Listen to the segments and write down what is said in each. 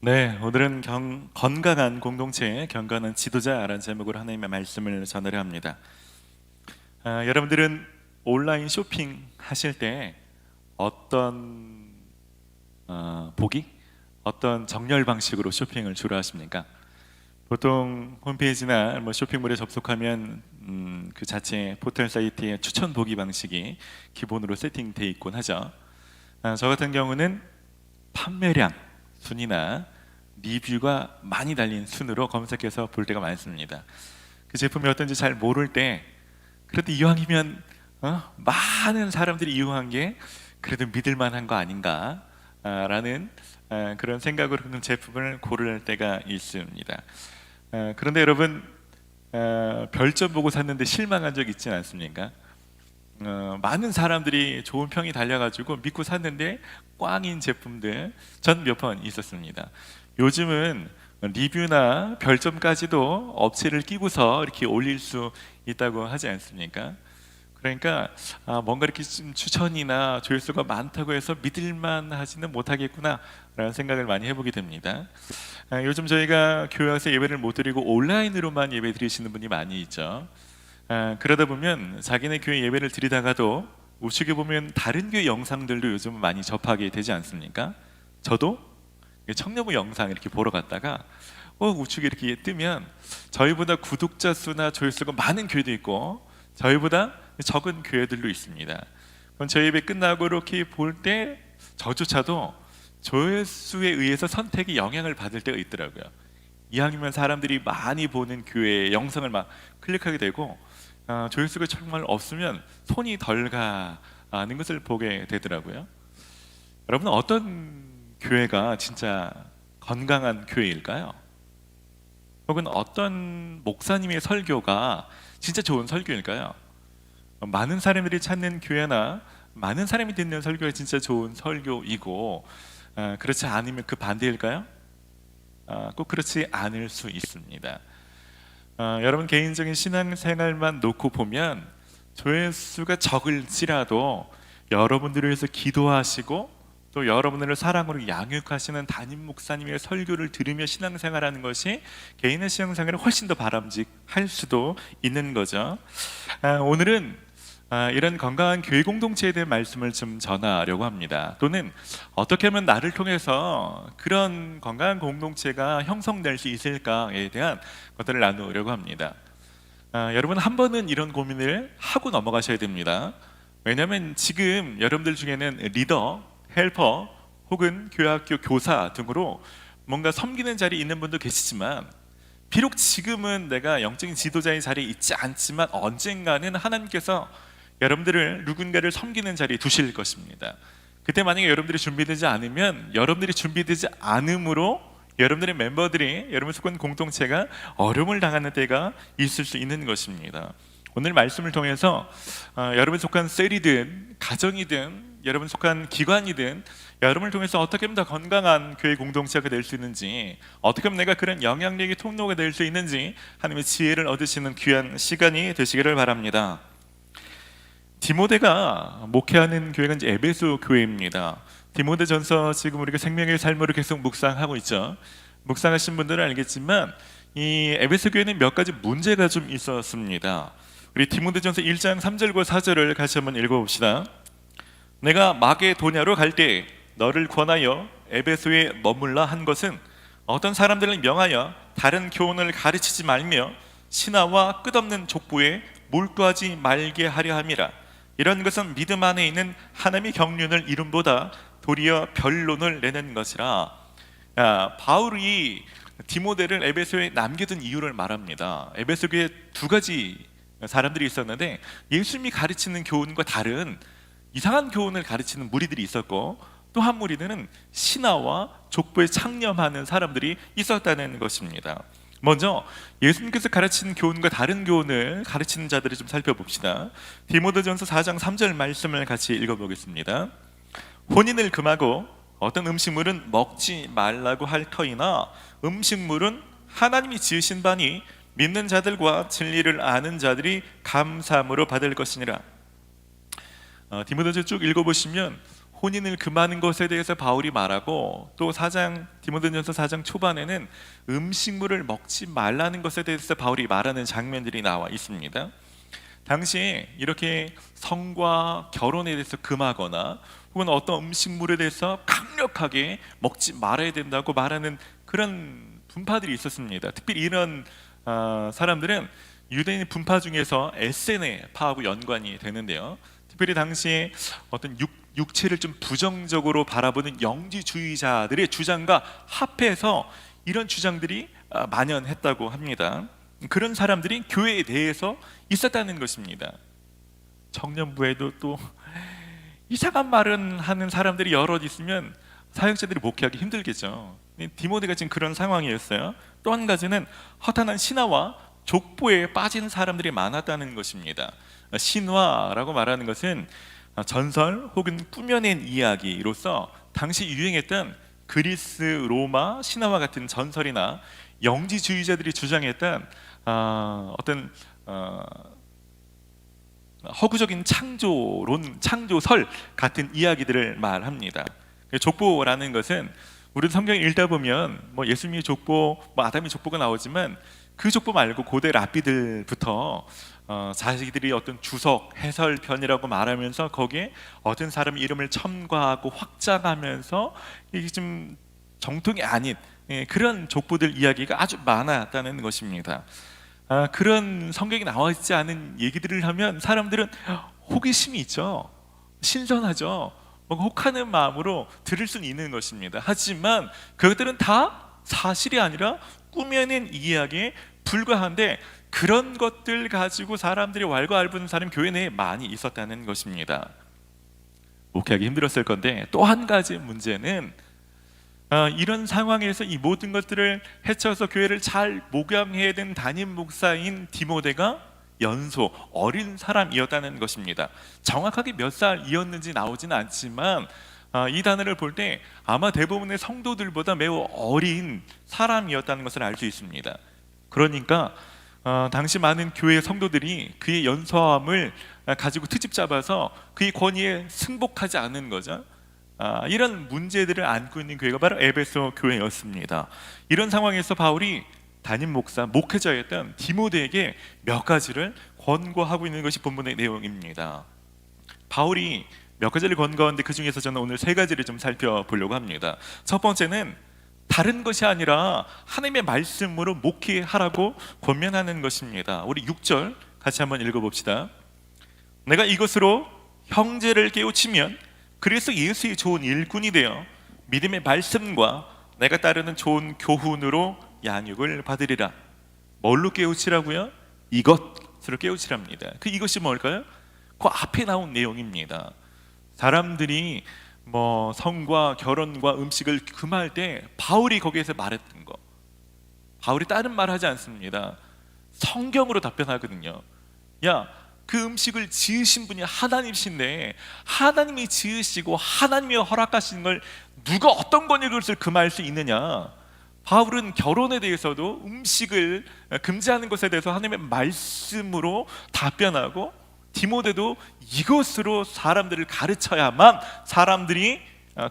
네, 오늘은 건강한 공동체, 경건한 지도자라는 제목으로 하나님의 말씀을 전하려 합니다. 여러분들은 온라인 쇼핑 하실 때 어떤 보기, 어떤 정렬 방식으로 쇼핑을 주로 하십니까? 보통 홈페이지나 뭐 쇼핑몰에 접속하면 그 자체 포털 사이트에 추천 보기 방식이 기본으로 세팅되어 있곤 하죠. 저 같은 경우는 판매량 순위나 리뷰가 많이 달린 순으로 검색해서 볼 때가 많습니다. 그 제품이 어떤지 잘 모를 때 그래도 이왕이면 많은 사람들이 이용한 게 그래도 믿을 만한 거 아닌가 라는 그런 생각으로 그 제품을 고를 때가 있습니다. 그런데 여러분, 별점 보고 샀는데 실망한 적 있지 않습니까? 많은 사람들이 좋은 평이 달려가지고 믿고 샀는데 꽝인 제품들 전 몇 번 있었습니다. 요즘은 리뷰나 별점까지도 업체를 끼고서 이렇게 올릴 수 있다고 하지 않습니까? 그러니까 뭔가 이렇게 좀 추천이나 조회수가 많다고 해서 믿을만 하지는 못하겠구나 라는 생각을 많이 해보게 됩니다. 요즘 저희가 교회 와서 예배를 못 드리고 온라인으로만 예배 드리시는 분이 많이 있죠. 그러다 보면 자기네 교회 예배를 드리다가도 우측에 보면 다른 교회 영상들도 요즘 많이 접하게 되지 않습니까? 저도 청년부 영상 이렇게 보러 갔다가 우측에 이렇게 뜨면 저희보다 구독자 수나 조회수가 많은 교회도 있고 저희보다 적은 교회들도 있습니다. 그럼 저희 예배 끝나고 이렇게 볼 때 저조차도 조회수에 의해서 선택이 영향을 받을 때가 있더라고요. 이왕이면 사람들이 많이 보는 교회 영상을 막 클릭하게 되고 조회수가 정말 없으면 손이 덜 가는 것을 보게 되더라고요. 여러분은 어떤 교회가 진짜 건강한 교회일까요? 혹은 어떤 목사님의 설교가 진짜 좋은 설교일까요? 많은 사람들이 찾는 교회나 많은 사람이 듣는 설교가 진짜 좋은 설교이고 그렇지 않으면 그 반대일까요? 꼭 그렇지 않을 수 있습니다. 여러분 개인적인 신앙생활만 놓고 보면 조회수가 적을지라도 여러분들을 위해서 기도하시고 또 여러분들을 사랑으로 양육하시는 담임 목사님의 설교를 들으며 신앙생활하는 것이 개인의 신앙생활을 훨씬 더 바람직할 수도 있는 거죠. 오늘은 이런 건강한 교회 공동체에 대한 말씀을 좀 전하려고 합니다. 또는 어떻게 하면 나를 통해서 그런 건강한 공동체가 형성될 수 있을까에 대한 것들을 나누려고 합니다. 여러분 한 번은 이런 고민을 하고 넘어가셔야 됩니다. 왜냐하면 지금 여러분들 중에는 리더, 헬퍼 혹은 교회학교 교사 등으로 뭔가 섬기는 자리에 있는 분도 계시지만 비록 지금은 내가 영적인 지도자의 자리에 있지 않지만 언젠가는 하나님께서 여러분들을 누군가를 섬기는 자리에 두실 것입니다. 그때 만약에 여러분들이 준비되지 않으면 여러분들이 준비되지 않음으로 여러분들의 멤버들이 여러분 속한 공동체가 어려움을 당하는 때가 있을 수 있는 것입니다. 오늘 말씀을 통해서 여러분 속한 셀이든 가정이든 여러분 속한 기관이든 여러분을 통해서 어떻게 하면 더 건강한 교회 공동체가 될 수 있는지, 어떻게 하면 내가 그런 영향력의 통로가 될 수 있는지 하나님의 지혜를 얻으시는 귀한 시간이 되시기를 바랍니다. 디모데가 목회하는 교회가 이제 에베소 교회입니다. 디모데전서 지금 우리가 생명의 삶으로 계속 묵상하고 있죠. 묵상하신 분들은 알겠지만 이 에베소 교회는 몇 가지 문제가 좀 있었습니다. 우리 디모데전서 1장 3절과 4절을 같이 한번 읽어봅시다. 내가 마게도냐로 갈 때 너를 권하여 에베소에 머물라 한 것은 어떤 사람들을 명하여 다른 교훈을 가르치지 말며 신하와 끝없는 족보에 몰두하지 말게 하려 함이라. 이런 것은 믿음 안에 있는 하나님의 경륜을 이름보다 도리어 변론을 내는 것이라. 바울이 디모데를 에베소에 남겨둔 이유를 말합니다. 에베소 교회에 두 가지 사람들이 있었는데 예수님이 가르치는 교훈과 다른 이상한 교훈을 가르치는 무리들이 있었고 또 한 무리들은 신하와 족보에 창념하는 사람들이 있었다는 것입니다. 먼저 예수님께서 가르치는 교훈과 다른 교훈을 가르치는 자들을 좀 살펴봅시다. 디모데전서 4장 3절 말씀을 같이 읽어보겠습니다. 혼인을 금하고 어떤 음식물은 먹지 말라고 할 터이나 음식물은 하나님이 지으신 바니 믿는 자들과 진리를 아는 자들이 감사함으로 받을 것이니라. 디모데전서 쭉 읽어보시면 혼인을 금하는 것에 대해서 바울이 말하고, 또 디모데전서 4장 초반에는 음식물을 먹지 말라는 것에 대해서 바울이 말하는 장면들이 나와 있습니다. 당시에 이렇게 성과 결혼에 대해서 금하거나 혹은 어떤 음식물에 대해서 강력하게 먹지 말아야 된다고 말하는 그런 분파들이 있었습니다. 특별히 이런 사람들은 유대인 분파 중에서 에세네파하고 연관이 되는데요. 특별히 당시에 어떤 육체를 좀 부정적으로 바라보는 영지주의자들의 주장과 합해서 이런 주장들이 만연했다고 합니다. 그런 사람들이 교회에 대해서 있었다는 것입니다. 청년부에도 또 이상한 말은 하는 사람들이 여럿 있으면 사역자들이 목회하기 힘들겠죠. 디모데가 지금 그런 상황이었어요. 또 한 가지는 허탄한 신화와 족보에 빠진 사람들이 많았다는 것입니다. 신화라고 말하는 것은 전설 혹은 꾸며낸 이야기로서 당시 유행했던 그리스, 로마 신화와 같은 전설이나 영지주의자들이 주장했던 어떤 허구적인 창조론, 창조설 같은 이야기들을 말합니다. 족보라는 것은 우리 성경 읽다 보면 예수님의 족보, 아담의 족보가 나오지만 그 족보 말고 고대 랍비들부터 자기들이 어떤 주석, 해설편이라고 말하면서 거기에 어떤 사람 이름을 첨가하고 확장하면서 이게 좀 정통이 아닌 그런 족보들 이야기가 아주 많았다는 것입니다. 그런 성경에 나와 있지 않은 얘기들을 하면 사람들은 호기심이 있죠. 신선하죠. 혹하는 마음으로 들을 수는 있는 것입니다. 하지만 그것들은 다 사실이 아니라 꾸며낸 이야기에 불과한데, 그런 것들 가지고 사람들이 왈가왈부하는 사람이 교회 내에 많이 있었다는 것입니다. 목회하기 힘들었을 건데, 또 한 가지 문제는 이런 상황에서 이 모든 것들을 헤쳐서 교회를 잘 목양해야 된 담임 목사인 디모데가 연소 어린 사람이었다는 것입니다. 정확하게 몇 살이었는지 나오지는 않지만 이 단어를 볼 때 아마 대부분의 성도들보다 매우 어린 사람이었다는 것을 알 수 있습니다. 그러니까 당시 많은 교회 성도들이 그의 연소함을 가지고 트집 잡아서 그의 권위에 승복하지 않는 거죠. 이런 문제들을 안고 있는 교회가 바로 에베소 교회였습니다. 이런 상황에서 바울이 담임 목사, 목회자였던 디모데에게 몇 가지를 권고하고 있는 것이 본문의 내용입니다. 바울이 몇 가지를 권고하는데 그 중에서 저는 오늘 세 가지를 좀 살펴보려고 합니다. 첫 번째는 다른 것이 아니라 하나님의 말씀으로 목회하라고 권면하는 것입니다. 우리 6절 같이 한번 읽어봅시다. 내가 이것으로 형제를 깨우치면 그래서 예수의 좋은 일꾼이 되어 믿음의 말씀과 내가 따르는 좋은 교훈으로 양육을 받으리라. 뭘로 깨우치라고요? 이것으로 깨우치랍니다. 그 이것이 뭘까요? 그 앞에 나온 내용입니다. 사람들이 성과 결혼과 음식을 금할 때 바울이 거기에서 말했던 거, 바울이 다른 말 하지 않습니다. 성경으로 답변하거든요. 그 음식을 지으신 분이 하나님이신데 하나님이 지으시고 하나님이 허락하신 걸 누가 어떤 권위로 그것을 금할 수 있느냐. 바울은 결혼에 대해서도 음식을 금지하는 것에 대해서 하나님의 말씀으로 답변하고, 디모데도 이것으로 사람들을 가르쳐야만 사람들이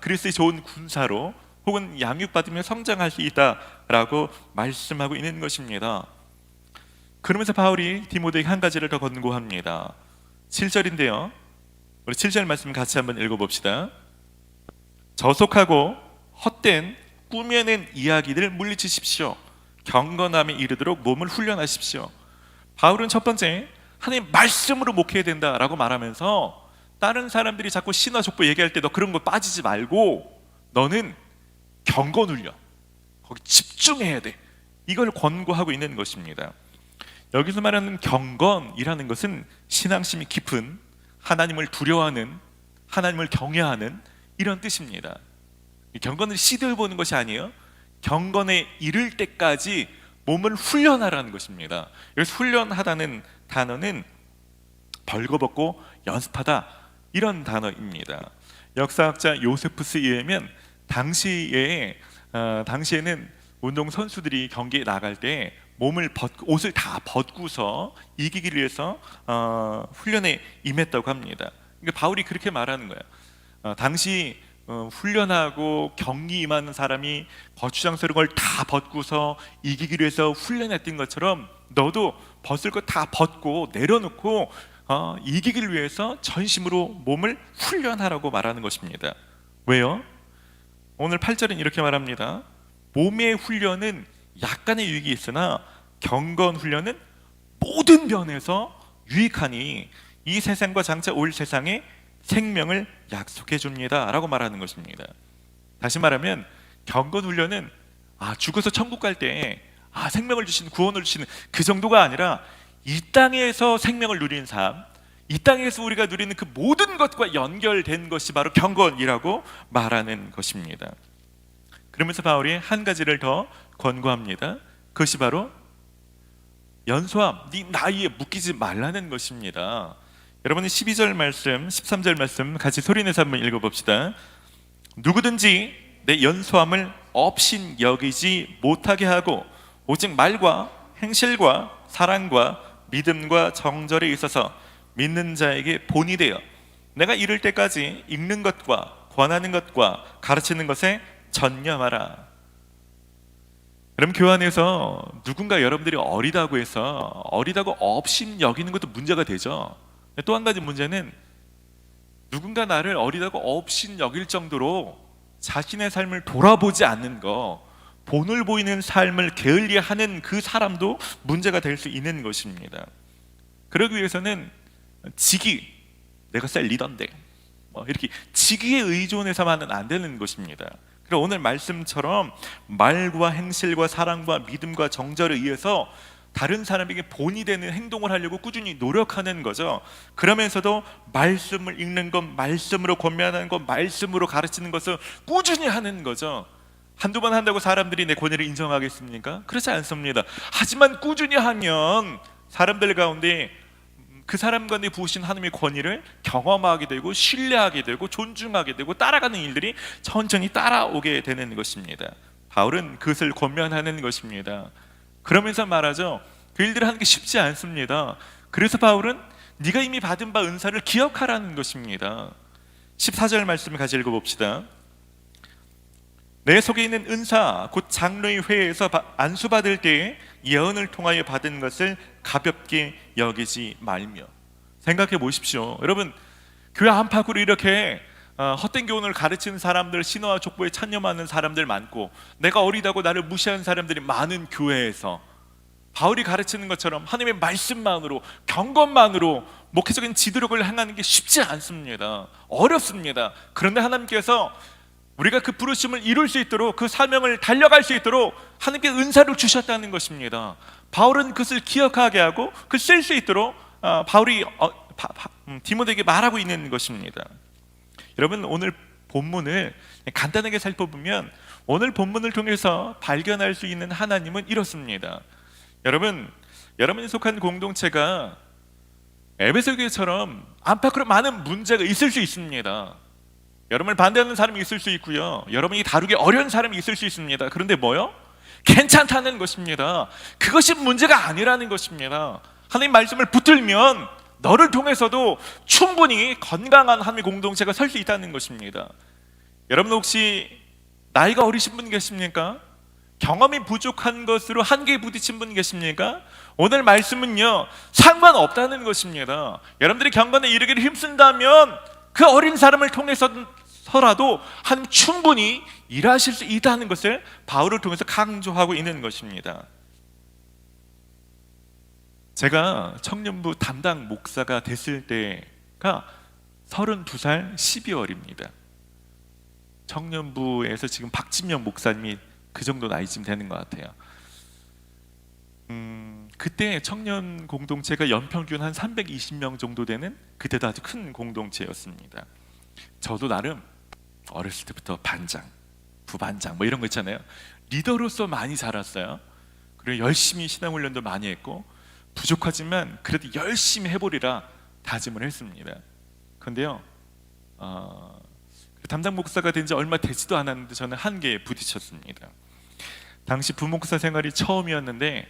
그리스도의 좋은 군사로 혹은 양육받으며 성장할 수 있다라고 말씀하고 있는 것입니다. 그러면서 바울이 디모데에게 한 가지를 더 권고합니다. 7절인데요. 우리 7절 말씀 같이 한번 읽어봅시다. 저속하고 헛된 꾸며낸 이야기들을 물리치십시오. 경건함에 이르도록 몸을 훈련하십시오. 바울은 첫 번째 하나님 말씀으로 목회해야 된다라고 말하면서 다른 사람들이 자꾸 신화 족보 얘기할 때 너 그런 거 빠지지 말고 너는 경건 훈련, 거기 집중해야 돼. 이걸 권고하고 있는 것입니다. 여기서 말하는 경건이라는 것은 신앙심이 깊은, 하나님을 두려워하는, 하나님을 경외하는 이런 뜻입니다. 경건을 시도해보는 것이 아니에요. 경건에 이를 때까지 몸을 훈련하라는 것입니다. 여기서 훈련하다는 단어는 벌거벗고 연습하다 이런 단어입니다. 역사학자 요세푸스에 의하면 당시에는 운동 선수들이 경기에 나갈 때 옷을 다 벗고서 이기기 위해서 훈련에 임했다고 합니다. 그러니까 바울이 그렇게 말하는 거예요. 당시 훈련하고 경기 임하는 사람이 거추장스 이런 걸 다 벗고서 이기기로 해서 훈련했던 것처럼 너도 벗을 거 다 벗고 내려놓고 이기기를 위해서 전심으로 몸을 훈련하라고 말하는 것입니다. 왜요? 오늘 8절은 이렇게 말합니다. 몸의 훈련은 약간의 유익이 있으나 경건 훈련은 모든 면에서 유익하니 이 세상과 장차 올 세상에 생명을 약속해 줍니다 라고 말하는 것입니다. 다시 말하면 경건 훈련은 죽어서 천국 갈 때 생명을 주시는, 구원을 주시는 그 정도가 아니라 이 땅에서 생명을 누리는 삶, 이 땅에서 우리가 누리는 그 모든 것과 연결된 것이 바로 경건이라고 말하는 것입니다. 그러면서 바울이 한 가지를 더 권고합니다. 그것이 바로 연소함, 네 나이에 묶이지 말라는 것입니다. 여러분이 12절 말씀, 13절 말씀 같이 소리내서 한번 읽어봅시다. 누구든지 내 연소함을 업신 여기지 못하게 하고 오직 말과 행실과 사랑과 믿음과 정절에 있어서 믿는 자에게 본이 되어 내가 이를 때까지 읽는 것과 권하는 것과 가르치는 것에 전념하라. 여러분, 교회 안에서 누군가 여러분들이 어리다고 해서 어리다고 업신 여기는 것도 문제가 되죠. 또 한 가지 문제는 누군가 나를 어리다고 업신 여길 정도로 자신의 삶을 돌아보지 않는 거, 본을 보이는 삶을 게을리하는 그 사람도 문제가 될 수 있는 것입니다. 그러기 위해서는 직위, 내가 셀 리더인데 이렇게 직위에 의존해서만은 안 되는 것입니다. 그리고 오늘 말씀처럼 말과 행실과 사랑과 믿음과 정절에 의해서 다른 사람에게 본이 되는 행동을 하려고 꾸준히 노력하는 거죠. 그러면서도 말씀을 읽는 것, 말씀으로 권면하는 것, 말씀으로 가르치는 것을 꾸준히 하는 거죠. 한두 번 한다고 사람들이 내 권위를 인정하겠습니까? 그렇지 않습니다. 하지만 꾸준히 하면 사람들 가운데 그 사람 가운데 부으신 하나님의 권위를 경험하게 되고 신뢰하게 되고 존중하게 되고 따라가는 일들이 천천히 따라오게 되는 것입니다. 바울은 그것을 권면하는 것입니다. 그러면서 말하죠. 그 일들을 하는 게 쉽지 않습니다. 그래서 바울은 네가 이미 받은 바 은사를 기억하라는 것입니다. 14절 말씀을 같이 읽어봅시다. 내 속에 있는 은사 곧 장로의 회에서 안수받을 때에 예언을 통하여 받은 것을 가볍게 여기지 말며. 생각해 보십시오. 여러분, 교회 안팎으로 이렇게 헛된 교훈을 가르치는 사람들, 신화와 족보에 찬념하는 사람들 많고 내가 어리다고 나를 무시하는 사람들이 많은 교회에서 바울이 가르치는 것처럼 하나님의 말씀만으로, 경건만으로 목회적인 지도력을 행하는 게 쉽지 않습니다. 어렵습니다. 그런데 하나님께서 우리가 그 부르심을 이룰 수 있도록, 그 사명을 달려갈 수 있도록 하나님께 은사를 주셨다는 것입니다. 바울은 그것을 기억하게 하고 그걸 쓸 수 있도록 바울이 디모데에게 말하고 있는 것입니다. 여러분, 오늘 본문을 간단하게 살펴보면 오늘 본문을 통해서 발견할 수 있는 하나님은 이렇습니다. 여러분이 속한 공동체가 에베소 교회처럼 안팎으로 많은 문제가 있을 수 있습니다. 여러분을 반대하는 사람이 있을 수 있고요, 여러분이 다루기 어려운 사람이 있을 수 있습니다. 그런데 뭐요? 괜찮다는 것입니다. 그것이 문제가 아니라는 것입니다. 하나님 말씀을 붙들면 너를 통해서도 충분히 건강한 하나님의 공동체가 설 수 있다는 것입니다. 여러분, 혹시 나이가 어리신 분 계십니까? 경험이 부족한 것으로 한계에 부딪힌 분 계십니까? 오늘 말씀은요, 상관없다는 것입니다. 여러분들이 경건에 이르기를 힘쓴다면 그 어린 사람을 통해서라도 하나님 충분히 일하실 수 있다는 것을 바울을 통해서 강조하고 있는 것입니다. 제가 청년부 담당 목사가 됐을 때가 32살 12월입니다. 청년부에서 지금 박진명 목사님이 그 정도 나이쯤 되는 것 같아요. 그때 청년 공동체가 연평균 한 320명 정도 되는, 그때도 아주 큰 공동체였습니다. 저도 나름 어렸을 때부터 반장, 부반장 뭐 이런 거 있잖아요. 리더로서 많이 자랐어요. 그리고 열심히 신앙훈련도 많이 했고, 부족하지만 그래도 열심히 해보리라 다짐을 했습니다. 그런데요, 담당 목사가 된 지 얼마 되지도 않았는데 저는 한계에 부딪혔습니다. 당시 부목사 생활이 처음이었는데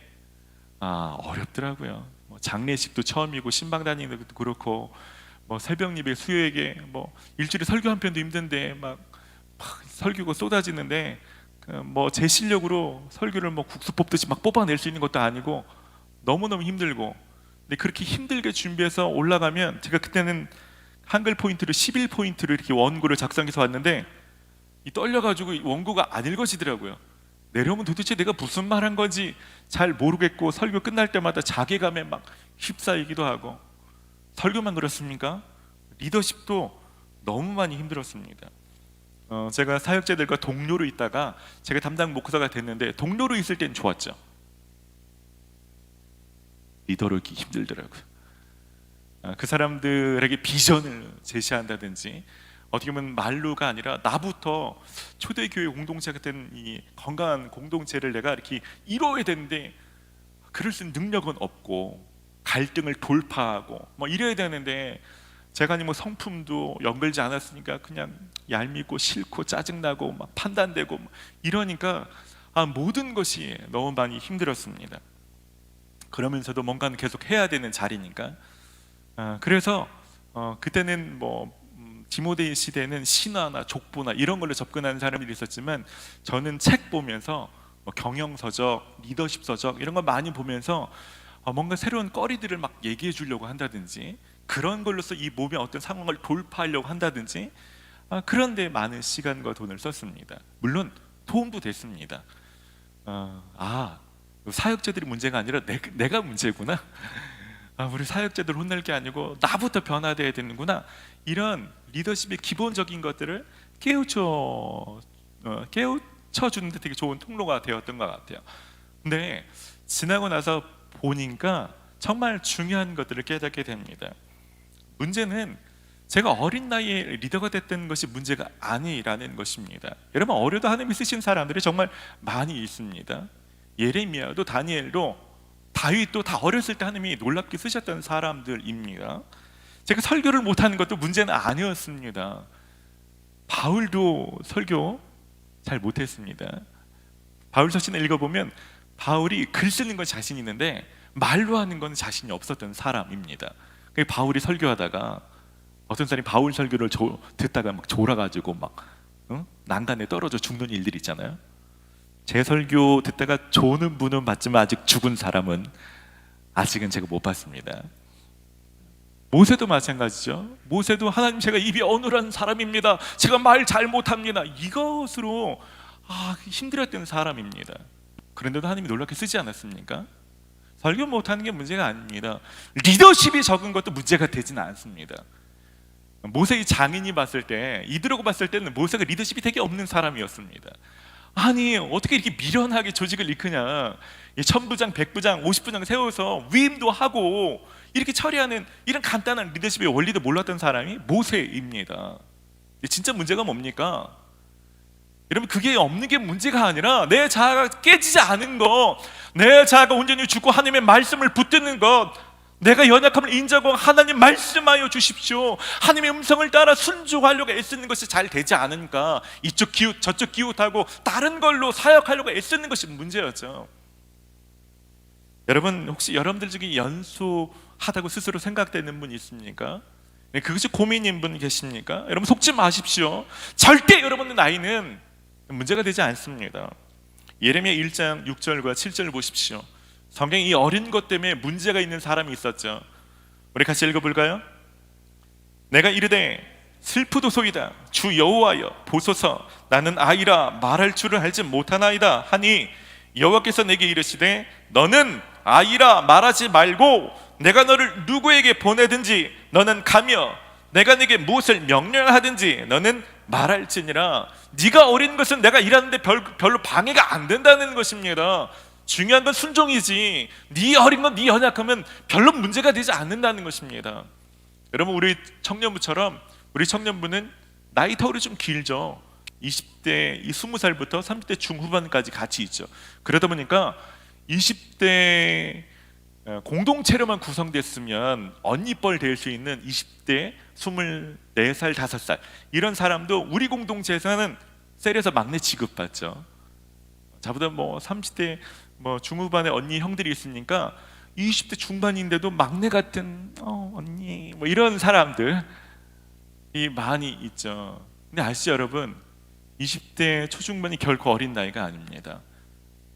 어렵더라고요. 장례식도 처음이고 신방 다니는 것도 그렇고 뭐 새벽 예배 수요에게 뭐 일주일에 설교 한 편도 힘든데 막 설교가 쏟아지는데 뭐 제 실력으로 설교를 뭐 국수 뽑듯이 막 뽑아낼 수 있는 것도 아니고 너무너무 힘들고, 근데 그렇게 힘들게 준비해서 올라가면 제가 그때는 한글 포인트를 11포인트를 이렇게 원고를 작성해서 왔는데 이 떨려가지고 이 원고가 안 읽어지더라고요. 내려오면 도대체 내가 무슨 말 한 건지 잘 모르겠고, 설교 끝날 때마다 자괴감에 막 휩싸이기도 하고. 설교만 그렇습니까? 리더십도 너무 많이 힘들었습니다. 제가 사역자들과 동료로 있다가 제가 담당 목사가 됐는데, 동료로 있을 땐 좋았죠. 리더로 있기 힘들더라고요. 그 사람들에게 비전을 제시한다든지, 어떻게 보면 말로가 아니라 나부터 초대교회 공동체 같은 이 건강한 공동체를 내가 이렇게 이뤄야 되는데 그럴 수 있는 능력은 없고, 갈등을 돌파하고 뭐 이래야 되는데 제가 뭐 성품도 연결지 않았으니까 그냥 얄밉고 싫고 짜증나고 막 판단되고 이러니까 모든 것이 너무 많이 힘들었습니다. 그러면서도 뭔가는 계속 해야 되는 자리니까. 그래서 그때는 뭐 디모데 시대는 신화나 족보나 이런 걸로 접근하는 사람들이 있었지만, 저는 책 보면서 뭐 경영서적, 리더십서적 이런 걸 많이 보면서 뭔가 새로운 거리들을 막 얘기해 주려고 한다든지, 그런 걸로서 이 몸의 어떤 상황을 돌파하려고 한다든지, 그런데 많은 시간과 돈을 썼습니다. 물론 도움도 됐습니다. 사역자들이 문제가 아니라 내가 문제구나. 우리 사역자들 혼낼 게 아니고 나부터 변화돼야 되는구나. 이런 리더십의 기본적인 것들을 깨우쳐주는 데 되게 좋은 통로가 되었던 것 같아요. 근데 지나고 나서 보니까 정말 중요한 것들을 깨닫게 됩니다. 문제는 제가 어린 나이에 리더가 됐던 것이 문제가 아니라는 것입니다. 여러분, 어려도 하나님이 쓰신 사람들이 정말 많이 있습니다. 예레미야도 다니엘도 다윗도 다 어렸을 때 하나님이 놀랍게 쓰셨던 사람들입니다. 제가 설교를 못하는 것도 문제는 아니었습니다. 바울도 설교 잘 못했습니다. 바울 서신을 읽어보면 바울이 글 쓰는 건 자신 있는데 말로 하는 건 자신이 없었던 사람입니다. 바울이 설교하다가 어떤 사람이 바울 설교를 듣다가 막 졸아가지고 막 난간에 떨어져 죽는 일들이 있잖아요. 제 설교 듣다가 조는 분은 봤지만 아직 죽은 사람은 아직은 제가 못 봤습니다. 모세도 마찬가지죠. 모세도 하나님, 제가 입이 어눌한 사람입니다, 제가 말 잘 못합니다, 이것으로 힘들었던 사람입니다. 그런데도 하나님이 놀랍게 쓰지 않았습니까? 설교 못하는 게 문제가 아닙니다. 리더십이 적은 것도 문제가 되지는 않습니다. 모세의 장인이 봤을 때, 이드로가 봤을 때는 모세가 리더십이 되게 없는 사람이었습니다. 아니, 어떻게 이렇게 미련하게 조직을 이끄냐, 1000부장, 100부장, 50부장 세워서 위임도 하고 이렇게 처리하는 이런 간단한 리더십의 원리도 몰랐던 사람이 모세입니다. 진짜 문제가 뭡니까? 여러분, 그게 없는 게 문제가 아니라 내 자아가 깨지지 않은 것, 내 자아가 온전히 죽고 하나님의 말씀을 붙드는 것, 내가 연약함을 인정하고 하나님 말씀하여 주십시오, 하나님의 음성을 따라 순종하려고 애쓰는 것이 잘 되지 않으니까 이쪽 기웃 저쪽 기웃하고 다른 걸로 사역하려고 애쓰는 것이 문제였죠. 여러분, 혹시 여러분들 중에 연소하다고 스스로 생각되는 분 있습니까? 그것이 고민인 분 계십니까? 여러분, 속지 마십시오. 절대 여러분의 나이는 문제가 되지 않습니다. 예레미야 1장 6절과 7절을 보십시오. 성경에 이 어린 것 때문에 문제가 있는 사람이 있었죠. 우리 같이 읽어볼까요? 내가 이르되 슬프도소이다, 주 여호와여 보소서, 나는 아이라 말할 줄을 알지 못하나이다 하니, 여호와께서 내게 이르시되 너는 아이라 말하지 말고 내가 너를 누구에게 보내든지 너는 가며 내가 네게 무엇을 명령하든지 너는 말할지니라. 네가 어린 것은 내가 일하는데 별로 방해가 안 된다는 것입니다. 중요한 건 순종이지, 네 어린 건 네 연약하면 별로 문제가 되지 않는다는 것입니다. 여러분, 우리 청년부처럼 우리 청년부는 나이 터울이 좀 길죠. 20대 20살부터 30대 중후반까지 같이 있죠. 그러다 보니까 20대 공동체로만 구성됐으면 언니뻘 될 수 있는 20대 24살 5살 이런 사람도 우리 공동체에서는 셀에서 막내 취급받죠. 저보다 뭐 30대 중후반의 언니 형들이 있으니까 20대 중반인데도 막내 같은 언니 뭐 이런 사람들이 많이 있죠. 근데 아시죠 여러분, 20대 초중반이 결코 어린 나이가 아닙니다.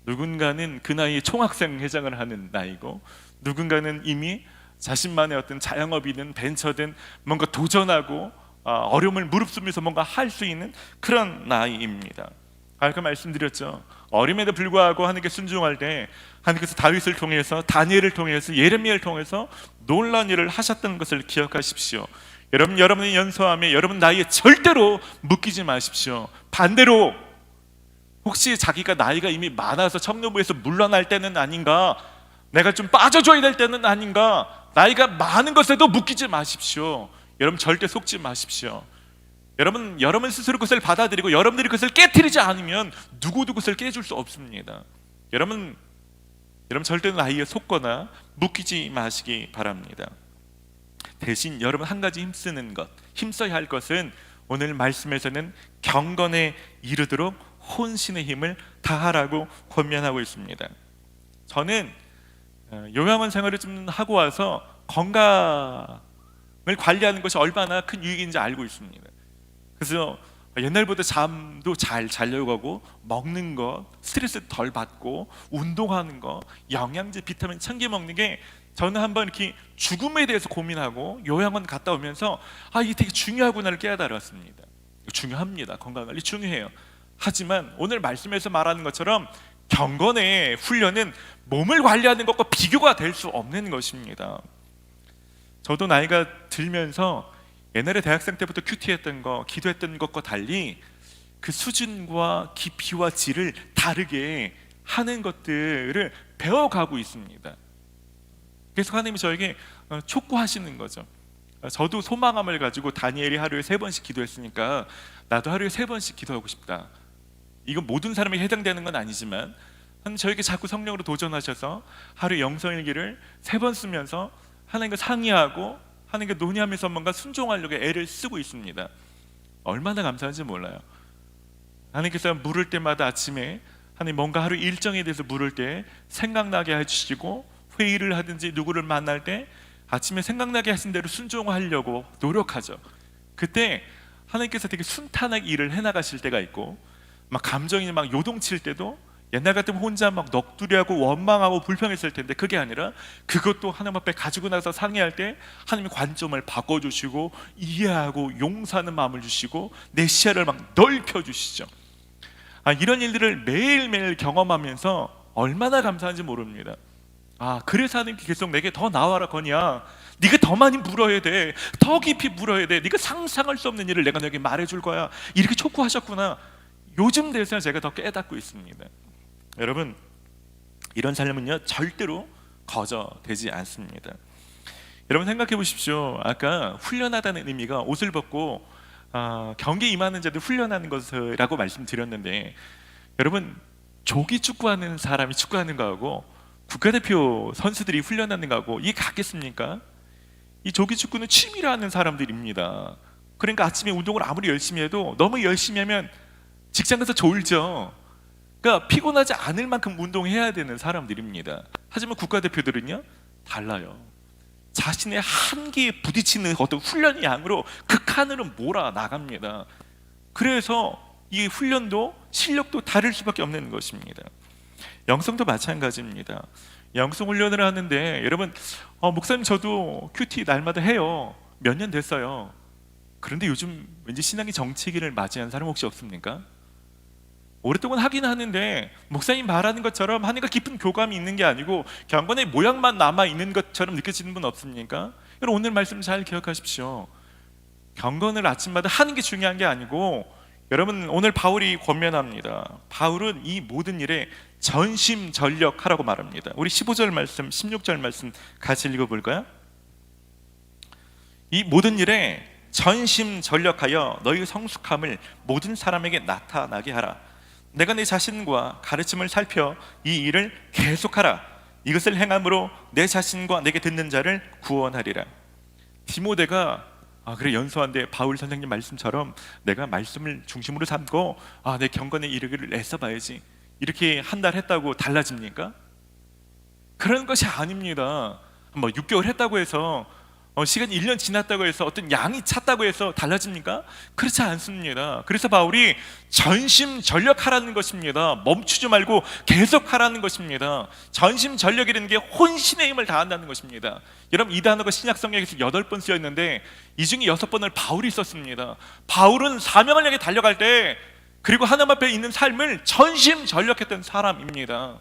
누군가는 그 나이에 총학생 회장을 하는 나이고, 누군가는 이미 자신만의 어떤 자영업이든 벤처든 뭔가 도전하고 어려움을 무릅쓰면서 뭔가 할 수 있는 그런 나이입니다. 아까 말씀드렸죠. 어림에도 불구하고 하나님께 순종할 때 하나님께서 다윗을 통해서, 다니엘을 통해서, 예레미야를 통해서 놀라운 일을 하셨다는 것을 기억하십시오. 여러분, 여러분의 연소함에 여러분 나이에 절대로 묶이지 마십시오. 반대로 혹시 자기가 나이가 이미 많아서 청년부에서 물러날 때는 아닌가, 내가 좀 빠져줘야 될 때는 아닌가, 나이가 많은 것에도 묶이지 마십시오. 여러분 절대 속지 마십시오. 여러분 스스로 그것을 받아들이고 여러분들이 그것을 깨트리지 않으면 누구도 그것을 깨줄 수 없습니다. 여러분 절대 나이에 속거나 묶이지 마시기 바랍니다. 대신 여러분 한 가지 힘써야 할 것은 오늘 말씀에서는 경건에 이르도록 혼신의 힘을 다하라고 권면하고 있습니다. 저는 요양원 생활을 좀 하고 와서 건강을 관리하는 것이 얼마나 큰 유익인지 알고 있습니다. 그래서 옛날보다 잠도 잘 자려고 하고, 먹는 것, 스트레스 덜 받고, 운동하는 것, 영양제, 비타민 챙겨 먹는 게, 저는 한번 이렇게 죽음에 대해서 고민하고 요양원 갔다 오면서 이게 되게 중요하구나를 깨달았습니다. 중요합니다. 건강관리 중요해요. 하지만 오늘 말씀에서 말하는 것처럼 경건의 훈련은 몸을 관리하는 것과 비교가 될 수 없는 것입니다. 저도 나이가 들면서 옛날에 대학생 때부터 큐티했던 거, 기도했던 것과 달리 그 수준과 깊이와 질을 다르게 하는 것들을 배워가고 있습니다. 그래서 하나님이 저에게 촉구하시는 거죠. 저도 소망함을 가지고 다니엘이 하루에 3번씩 기도했으니까 나도 하루에 3번씩 기도하고 싶다. 이건 모든 사람에게 해당되는 건 아니지만 저에게 자꾸 성령으로 도전하셔서 하루 영성일기를 3번 쓰면서 하나님과 상의하고 하나님과 논의하면서 뭔가 순종하려고 애를 쓰고 있습니다. 얼마나 감사한지 몰라요. 하나님께서 물을 때마다 아침에 하나님 뭔가 하루 일정에 대해서 물을 때 생각나게 해주시고, 회의를 하든지 누구를 만날 때 아침에 생각나게 하신 대로 순종하려고 노력하죠. 그때 하나님께서 되게 순탄하게 일을 해나가실 때가 있고, 막 감정이 막 요동칠 때도 옛날 같으면 혼자 막 넋두리하고 원망하고 불평했을 텐데, 그게 아니라 그것도 하나님 앞에 가지고 나서 상의할 때 하나님의 관점을 바꿔주시고 이해하고 용서하는 마음을 주시고 내 시야를 막 넓혀주시죠. 이런 일들을 매일매일 경험하면서 얼마나 감사한지 모릅니다. 그래서 하나님께 계속 내게 더 나와라 거냐, 네가 더 많이 물어야 돼, 더 깊이 물어야 돼, 네가 상상할 수 없는 일을 내가 너에게 말해줄 거야, 이렇게 촉구하셨구나. 요즘 들어서 제가 더 깨닫고 있습니다. 여러분, 이런 삶은요 절대로 거저되지 않습니다. 여러분 생각해 보십시오. 아까 훈련하다는 의미가 옷을 벗고 경기에 임하는 자들 훈련하는 것이라고 말씀드렸는데, 여러분 조기 축구하는 사람이 축구하는 거하고 국가대표 선수들이 훈련하는 거하고 이게 같겠습니까? 이 조기 축구는 취미로 하는 사람들입니다. 그러니까 아침에 운동을 아무리 열심히 해도 너무 열심히 하면 직장 가서 졸죠. 그러니까 피곤하지 않을 만큼 운동해야 되는 사람들입니다. 하지만 국가대표들은요 달라요. 자신의 한계에 부딪히는 어떤 훈련의 양으로 극한으로 몰아나갑니다. 그래서 이 훈련도 실력도 다를 수밖에 없는 것입니다. 영성도 마찬가지입니다. 영성 훈련을 하는데 여러분 목사님 저도 큐티 날마다 해요. 몇 년 됐어요. 그런데 요즘 왠지 신앙의 정체기를 맞이한 사람 혹시 없습니까? 오랫동안 하긴 하는데 목사님 말하는 것처럼 하나님과 깊은 교감이 있는 게 아니고 경건의 모양만 남아있는 것처럼 느껴지는 분 없습니까? 여러분 오늘 말씀 잘 기억하십시오. 경건을 아침마다 하는 게 중요한 게 아니고, 여러분 오늘 바울이 권면합니다. 바울은 이 모든 일에 전심전력하라고 말합니다. 우리 15절 말씀 16절 말씀 같이 읽어볼까요? 이 모든 일에 전심전력하여 너희 성숙함을 모든 사람에게 나타나게 하라. 내가 내 자신과 가르침을 살펴 이 일을 계속하라. 이것을 행함으로 내 자신과 내게 듣는 자를 구원하리라. 디모데가 그래 연소한데 바울 선생님 말씀처럼 내가 말씀을 중심으로 삼고 내 경건에 이르기를 애써봐야지, 이렇게 한 달 했다고 달라집니까? 그런 것이 아닙니다. 뭐 6개월 했다고 해서 시간이 1년 지났다고 해서 어떤 양이 찼다고 해서 달라집니까? 그렇지 않습니다. 그래서 바울이 전심전력하라는 것입니다. 멈추지 말고 계속하라는 것입니다. 전심전력이라는 게 혼신의 힘을 다한다는 것입니다. 여러분, 이 단어가 신약성경에서 8번 쓰여있는데 이 중에 6번을 바울이 썼습니다. 바울은 사명을 향해 달려갈 때, 그리고 하나님 앞에 있는 삶을 전심전력했던 사람입니다.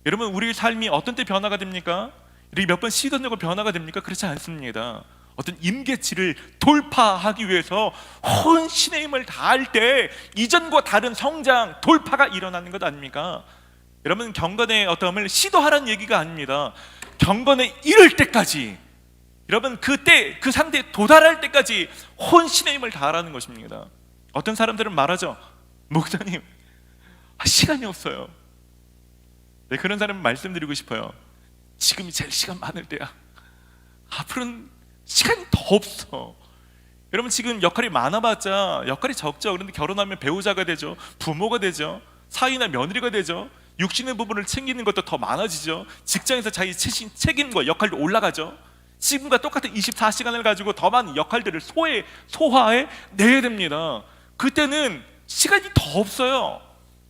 여러분, 우리의 삶이 어떤 때 변화가 됩니까? 이렇게 몇 번 시도하고 변화가 됩니까? 그렇지 않습니다. 어떤 임계치를 돌파하기 위해서 혼신의 힘을 다할 때 이전과 다른 성장, 돌파가 일어나는 것 아닙니까? 여러분, 경건의 어떠함을 시도하라는 얘기가 아닙니다. 경건에 이를 때까지, 여러분, 그때 그 상태에 도달할 때까지 혼신의 힘을 다하라는 것입니다. 어떤 사람들은 말하죠. 목사님, 시간이 없어요. 네, 그런 사람은 말씀드리고 싶어요. 지금이 제일 시간 많을 때야. 앞으로는 시간이 더 없어. 여러분, 지금 역할이 많아봤자 역할이 적죠. 그런데 결혼하면 배우자가 되죠, 부모가 되죠, 사위나 며느리가 되죠, 육신의 부분을 챙기는 것도 더 많아지죠. 직장에서 자기 책임과 역할도 올라가죠. 지금과 똑같은 24시간을 가지고 더 많은 역할들을 소화해 내야 됩니다. 그때는 시간이 더 없어요.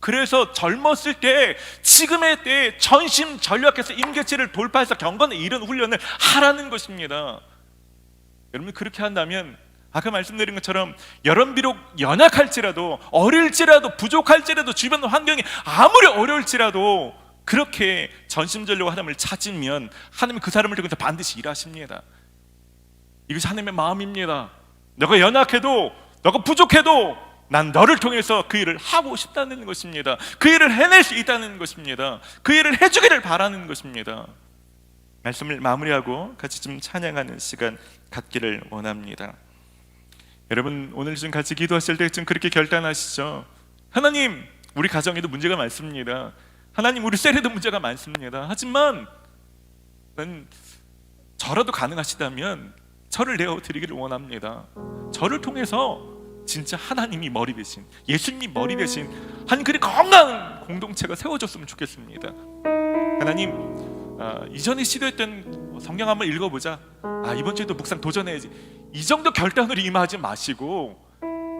그래서 젊었을 때, 지금의 때에 전심전력해서 임계치를 돌파해서 경건에 이른 훈련을 하라는 것입니다. 여러분, 그렇게 한다면 아까 말씀드린 것처럼 여러분 비록 연약할지라도, 어릴지라도, 부족할지라도, 주변 환경이 아무리 어려울지라도 그렇게 전심전력으로 하나님을 찾으면 하나님은 그 사람을 통해서 반드시 일하십니다. 이것이 하나님의 마음입니다. 너가 연약해도, 너가 부족해도 난 너를 통해서 그 일을 하고 싶다는 것입니다. 그 일을 해낼 수 있다는 것입니다. 그 일을 해주기를 바라는 것입니다. 말씀을 마무리하고 같이 좀 찬양하는 시간 갖기를 원합니다. 여러분, 오늘 좀 같이 기도하실 때 좀 그렇게 결단하시죠. 하나님, 우리 가정에도 문제가 많습니다. 하나님, 우리 셀에도 문제가 많습니다. 하지만 저라도 가능하시다면 저를 내어드리기를 원합니다. 저를 통해서 진짜 하나님이 머리 대신, 예수님이 머리 대신 한 그리 건강한 공동체가 세워졌으면 좋겠습니다. 하나님, 이전에 시도했던 성경 한번 읽어보자, 이번 주에도 묵상 도전해야지, 이 정도 결단으로 임하지 마시고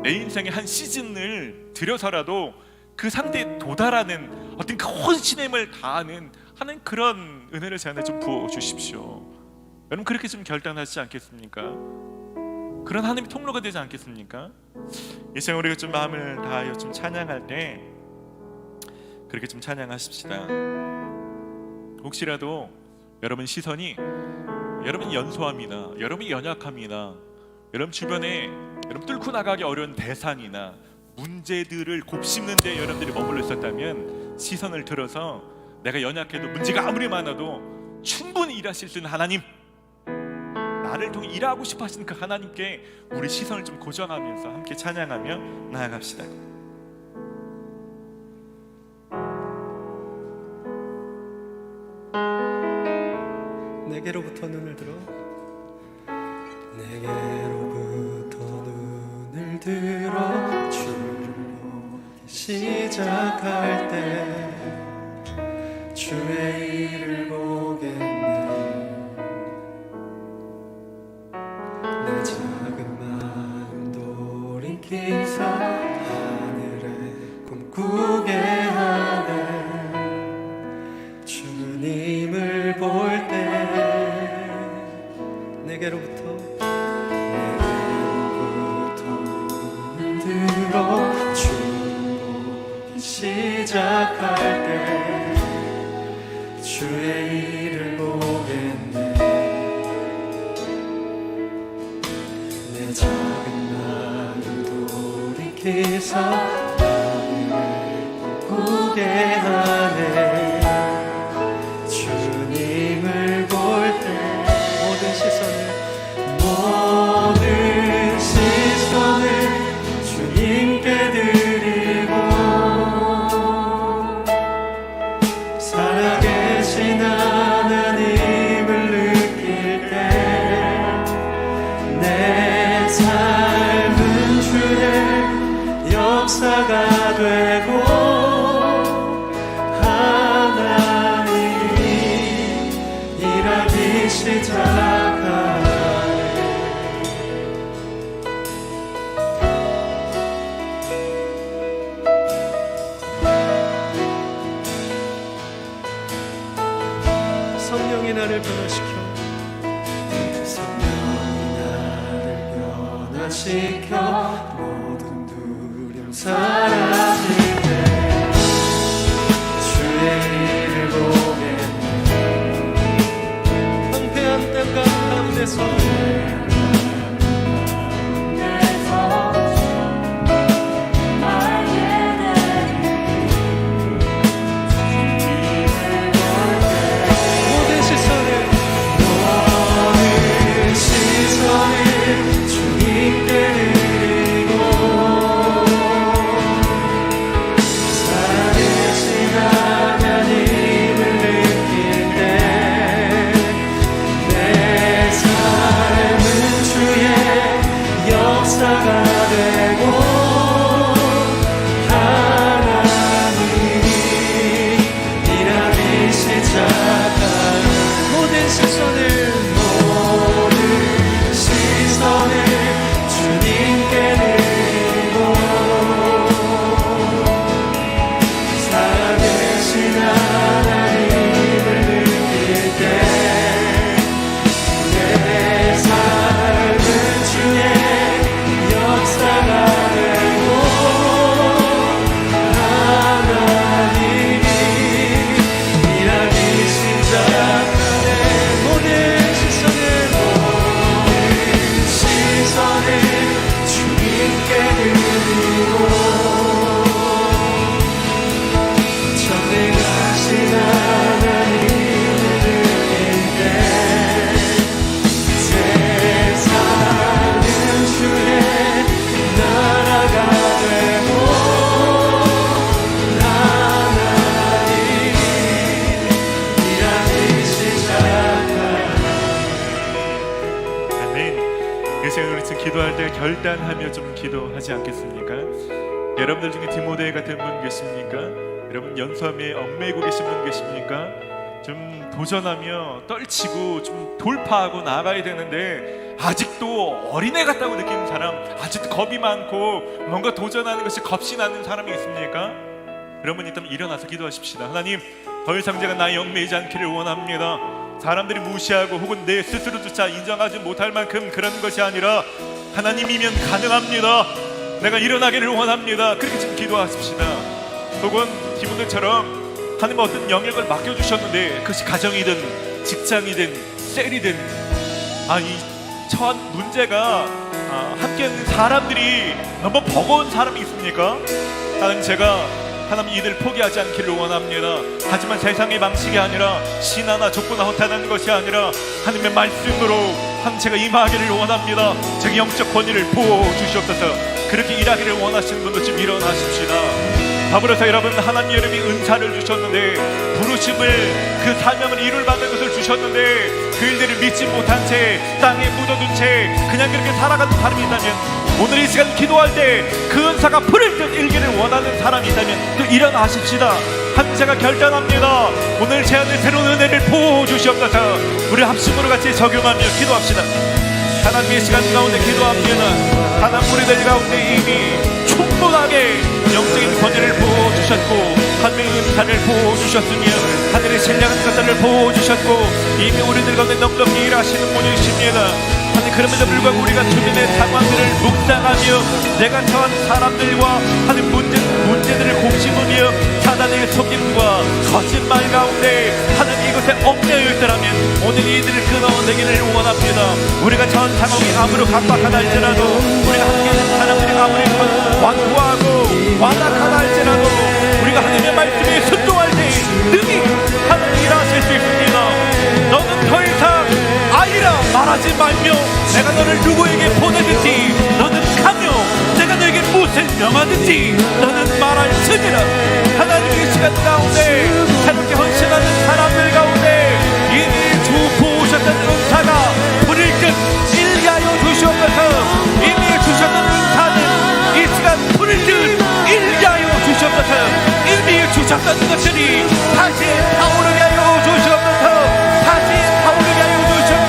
내 인생의 한 시즌을 들여서라도 그 상태에 도달하는 어떤 그 혼신의 힘을 다하는 하는 그런 은혜를 제 안에 좀 부어주십시오. 여러분, 그렇게 좀 결단하시지 않겠습니까? 그런 하나님의 통로가 되지 않겠습니까? 이 시간 우리가 좀 마음을 다하여 좀 찬양할 때 그렇게 좀 찬양하십시다. 혹시라도 여러분 시선이, 여러분 연소함이나 여러분이 연약함이나 여러분 주변에 여러분 뚫고 나가기 어려운 대상이나 문제들을 곱씹는 데 여러분들이 머물러 있었다면 시선을 들어서 내가 연약해도 문제가 아무리 많아도 충분히 일하실 수 있는 하나님, 나를 통해 일하고 싶어 하시는 그 하나님께 우리 시선을 좀 고정하면서 함께 찬양하며 나아갑시다. 내게로부터 눈을 들어, 내게로부터 눈을 들어 주를 보기 시작할 때 주의 일을 보겠네. 내 작은 마음 돌이키사 하늘에 꿈꾸게 하네. 주님을 볼 때 내게로부터 눈을 들어 주를 보기 시작할 때 주의 일을 보겠네. 내 작은 마음 돌이키사 하늘을 꿈꾸게 하네. 주님을 볼 때 모든 시선을 주님께 드리고 살아계신 하나님을 느낄 때 내 삶은 주의 역사가 되고 시작하네. 성령이 나를 변화시켜 성령이 나를 변화시켜 모든 두려움 사라질 때 주의 일을 보겠네. 황폐한 땅 가운데서 기도할 때 결단하며 좀 기도하지 않겠습니까? 여러분들 중에 디모데 같은 분 계십니까? 여러분 연수함에 얽매이고 계신 분 계십니까? 좀 도전하며 떨치고 좀 돌파하고 나가야 되는데 아직도 어린애 같다고 느끼는 사람, 아직도 겁이 많고 뭔가 도전하는 것이 겁이 나는 사람이 있습니까? 그러면 일단 일어나서 기도하십시다. 하나님, 더 이상 제가 나의 얽매이지 않기를 원합니다. 사람들이 무시하고 혹은 내 스스로조차 인정하지 못할 만큼 그런 것이 아니라 하나님이면 가능합니다. 내가 일어나기를 원합니다. 그렇게 지금 기도하십시다. 혹은 디모데처럼 하나님 어떤 영역을 맡겨주셨는데 그것이 가정이든 직장이든 셀이든 이 처한 문제가 함께하는 사람들이 너무 버거운 사람이 있습니까? 하나님, 제가 하나님 이들 포기하지 않기를 원합니다. 하지만 세상의 방식이 아니라 신하나 족보나 허탄하는 것이 아니라 하나님의 말씀으로 제가 임하기를 원합니다. 제가 영적 권위를 부어주시옵소서. 그렇게 일하기를 원하시는 분도 지금 일어나십시다. 더불어서 여러분, 하나님 여러분이 은사를 주셨는데 부르심을 그 사명을 이룰받는 것을 주셨는데 그 일들을 믿지 못한 채 땅에 묻어둔 채 그냥 그렇게 살아가는 사람이 있다면 오늘 이 시간 기도할 때 그 은사가 풀을 듯 일기를 원하는 사람이 있다면 또 일어나십시다. 제가 결단합니다. 오늘 제 안에 새로운 은혜를 부어주시옵소서. 우리 합심으로 같이 적용하며 기도합시다. 하나님의 시간 가운데 기도합니다. 하나님, 우리들 가운데 이미 충분하게 영적인 권위를 부어주셨고 하늘의 은사를 부어주셨으며 하늘의 신령한 것들을 부어주셨고 이미 우리들 가운데 넉넉히 일하시는 분이십니다. 그럼에도 불구하고 우리가 주변의 상황들을 묵상하며 내가 처한 사람들과 하는 문제들을 곱씹으며 사단의 속임과 거짓말 가운데 하나님 이곳에 얽매여 있더라면 오늘 이들을 끊어내기를 원합니다. 우리가 처한 상황이 아무리 각박하다 할지라도 우리가 함께하는 사람들이 아무리 완고하고 완악하다 할지라도 우리가 하나님의 말씀에 순종할 때 능히 하나님 일하실 수 있습니다. 너는 더 이상 아이라 말하지 말며 내가 너를 누구에게 보내든지 너는 가며 내가 너에게 무엇을 명하든지 너는 말할지니라. 하나님의 시간 가운데 새롭게 헌신하는 사람들 가운데 이미 주 부으셨던 은사가 불일 듯 일하여 주시옵소서. 이미 주셨던 은사는 이 시간 불일 듯 일하여 주시옵소서. 이미 주셨던 것들이 다시 타오르게 하여 주시옵소서. 다시 타오르게 하여 주시옵소서.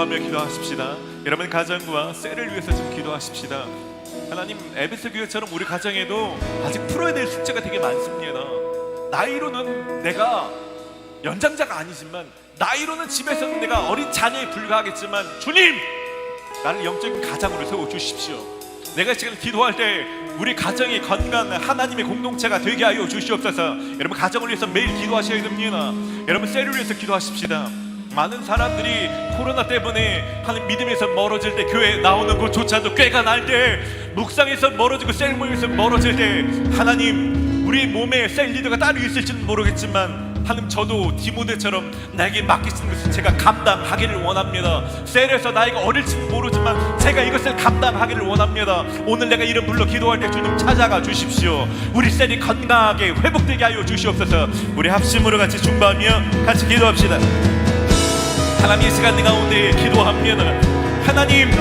중보하며 기도하십시다. 여러분 가정과 셀을 위해서 좀 기도하십시다. 하나님, 에베소 교회처럼 우리 가정에도 아직 풀어야 될 숙제가 되게 많습니다. 나이로는 내가 연장자가 아니지만, 나이로는 집에서는 내가 어린 자녀에 불과하겠지만, 주님, 나를 영적인 가장으로 세워주십시오. 내가 지금 기도할 때 우리 가정이 건강한 하나님의 공동체가 되게 하여 주시옵소서. 여러분 가정을 위해서 매일 기도하셔야 됩니다. 여러분 셀을 위해서 기도하십시다. 많은 사람들이 코로나 때문에 하는 믿음에서 멀어질 때, 교회 나오는 곳조차도 꾀가 날 때, 묵상에서 멀어지고 셀 모임에서 멀어질 때, 하나님, 우리 몸에 셀 리더가 따로 있을지는 모르겠지만, 하나님, 저도 디모데처럼 나에게 맡기신 것을 제가 감당하기를 원합니다. 셀에서 나이가 어릴지는 모르지만 제가 이것을 감당하기를 원합니다. 오늘 내가 이름 불러 기도할 때 주님 찾아가 주십시오. 우리 셀이 건강하게 회복되게 하여 주시옵소서. 우리 합심으로 같이 중보하며 같이 기도합시다. 하나님, 이 시간 가운데 기도합니다. 하나님,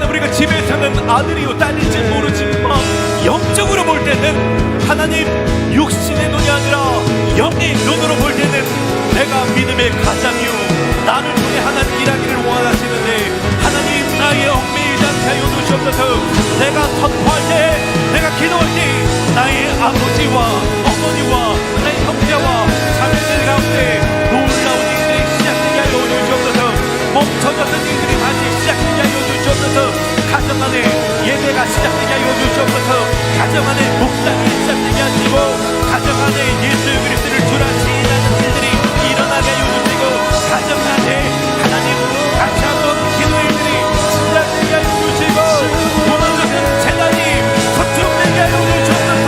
우리가 집에서는 아들이요 딸일지 모르지만 영적으로 볼 때는 하나님, 육신의 눈이 아니라 영의 눈으로 볼 때는 내가 믿음의 가장이요 나를 통해 하나님 일하기를 원하시는데, 하나님, 나의 얽매이지 않게 하여 주시옵소서. 내가 선포할 때, 내가 기도할 때 나의 아버지와 어머니와 나의 형제와 자매들 가운데 놀라운 일들이 시작되게 하여 주시옵소서. 멈춰졌던 일들이 다시 시작되게 하여 주시옵소서. 가정 안에 예배가 시작되게 하여 주시옵소서. 가정 안에 목장이 시작되게 하시고, 가정 안에 예수 그리스도를 주라시는 일들이 일어나게 하여 주시고, 가정 안에 하나님 같이 한번 기도의 일들이 시작되게 하여 주시고, 무너졌던 재단이 서축되게 하여 주시옵소서.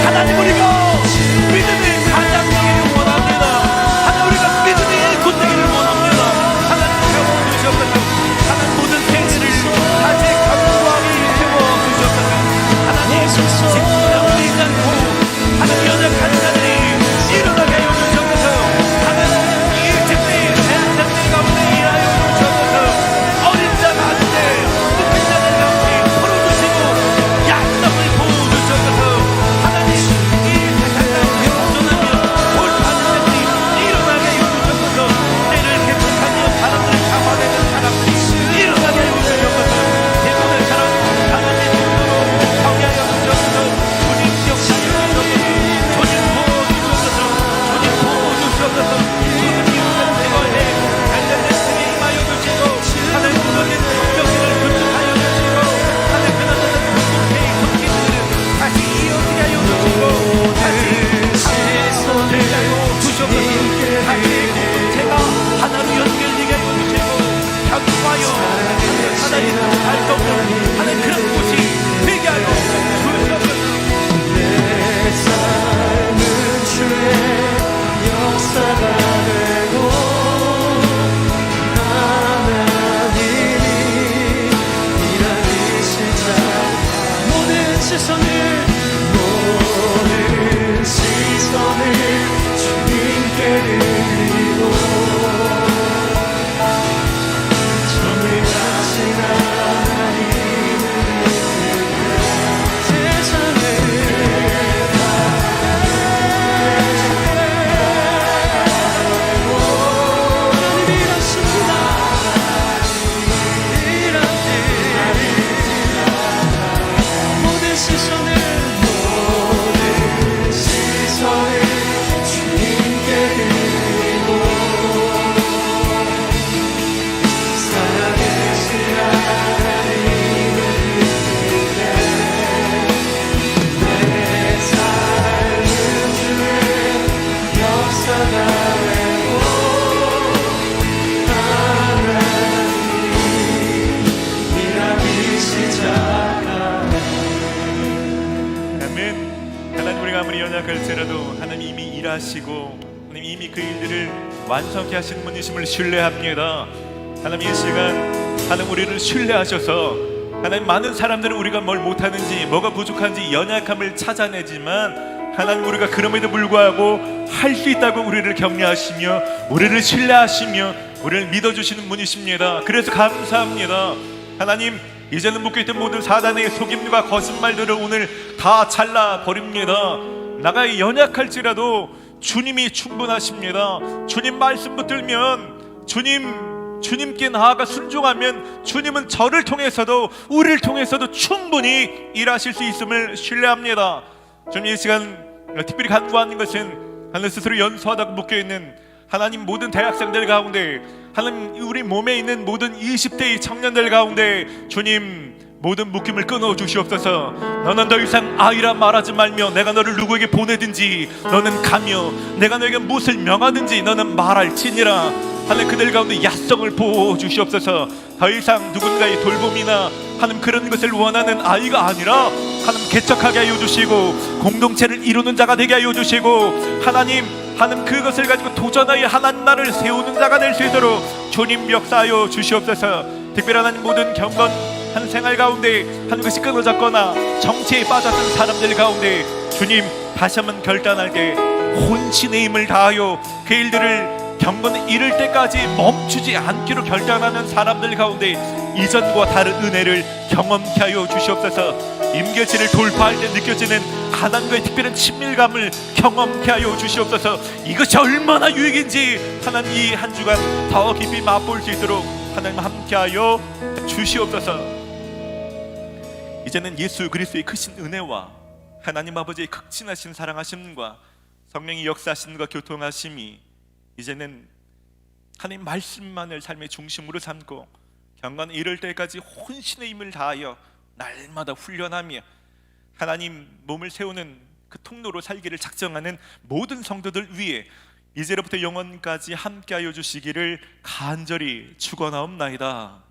하나님, 우리가 믿음의 가장 되기를 원합니다. 하나님, 우리가 믿음의 일꾼 되기를 원합니다. 하나님, 세워주시옵소서. 하나님, 모든 생애를 다시 강구하게 세워주시옵소서. 하나님, 직분하고 있지 않고 하나님, 연약한 자들이 일어나게 하여 주시옵소서. 하나님, 이 집회의 대한장례 가운데 일하여 주시옵소서. 어린 자 가운데, 늙은 자들 가운데 풀어주시고 약점을 부어주시옵소서. 하나님, 이 세상 가운데 도전하며 돌파하는 자들이 일어나게 하여 주시옵소서. 때를 개척하며 사람들을 잡아내는 사람들이 일어나게 하여 주시옵소서. 대부분처럼 하나님의 눈으로 경외하여 주시옵소서. 주님 기억하여 주시옵소서. 주님 부어주시옵소서. 주님 부어주시옵소서. 주님 기억하는 생활에 관련된 생에 임하여 주시고, 하나님 무너진 성경들을 구축하여 주시고, 하나님 그나저나 공동체의 손길들을 다시 이어지게 하여 주시고, 다시 되게 하여 주시옵소서. 다시 공동체가 하나로 연결되게 하여 주시고, 격파하여 하나님 발동을 하는 그런 곳이 되게 하여 주시옵소서. 내 삶은 주의 역사가 되고, 하나님이 일하기 시작. 모든 시선을 주님께 드리고, 정을 가신 하나님을 세상을 하나님 일하십니다. 모든 시선을 주님께 드리고, 살아계신 하나님을 믿으며 내 삶은 주의 역사가 되고, 하나님이 일하기 시작하네. 아멘. 하나님, 우리가 아무리 연약할지라도 하나님 이미 일하시고, 하나님 이미 그 일들을 완성케 하신 분이심을 신뢰합니다. 하나님, 이 시간 하나님 우리를 신뢰하셔서, 하나님 많은 사람들은 우리가 뭘 못하는지 뭐가 부족한지 연약함을 찾아내지만, 하나님 우리가 그럼에도 불구하고 할 수 있다고 우리를 격려하시며 우리를 신뢰하시며 우리를 믿어주시는 분이십니다. 그래서 감사합니다. 하나님, 이제는 묶여있던 모든 사단의 속임과 거짓말들을 오늘 다 잘라버립니다. 나가 연약할지라도 주님이 충분하십니다. 주님 말씀 붙들면 주님 주님께 나아가 순종하면 주님은 저를 통해서도 우리를 통해서도 충분히 일하실 수 있음을 신뢰합니다. 주님, 이 시간 특별히 간구하는 것은 하나님 스스로 연소하다고 묶여있는 하나님 모든 대학생들 가운데, 하나님 우리 몸에 있는 모든 20대의 청년들 가운데 주님 모든 묶임을 끊어 주시옵소서. 너는 더 이상 아이라 말하지 말며 내가 너를 누구에게 보내든지 너는 가며 내가 너에게 무엇을 명하든지 너는 말할지니라. 하나님 그들 가운데 야성을 부어 주시옵소서. 더 이상 누군가의 돌봄이나 하나님 그런 것을 원하는 아이가 아니라 하나님 개척하게 하여 주시고 공동체를 이루는 자가 되게 하여 주시고 하나님 그것을 가지고 도전하여 하나님 나라를 세우는 자가 될 수 있도록 주님 역사하여 주시옵소서. 특별한 하나님 모든 경건한 생활 가운데 한 것이 끊어졌거나 정체에 빠졌던 사람들 가운데 주님 다시 한번 결단할 때 혼신의 힘을 다하여 그 일들을 경건에 이를 때까지 멈추지 않기로 결단하는 사람들 가운데 이전과 다른 은혜를 경험케 하여 주시옵소서. 임계치를 돌파할 때 느껴지는 하나님과의 특별한 친밀감을 경험케 하여 주시옵소서. 이것이 얼마나 유익인지 하나님 이 한 주간 더 깊이 맛볼 수 있도록 하나님 함께하여 주시옵소서. 이제는 예수 그리스도의 크신 은혜와 하나님 아버지의 극진하신 사랑하심과 성령의 역사하심과 교통하심이 이제는 하나님 말씀만을 삶의 중심으로 삼고 경건에 이를 때까지 혼신의 힘을 다하여 날마다 훈련하며 하나님 몸을 세우는 그 통로로 살기를 작정하는 모든 성도들 위해 이제로부터 영원까지 함께하여 주시기를 간절히 축원하옵나이다.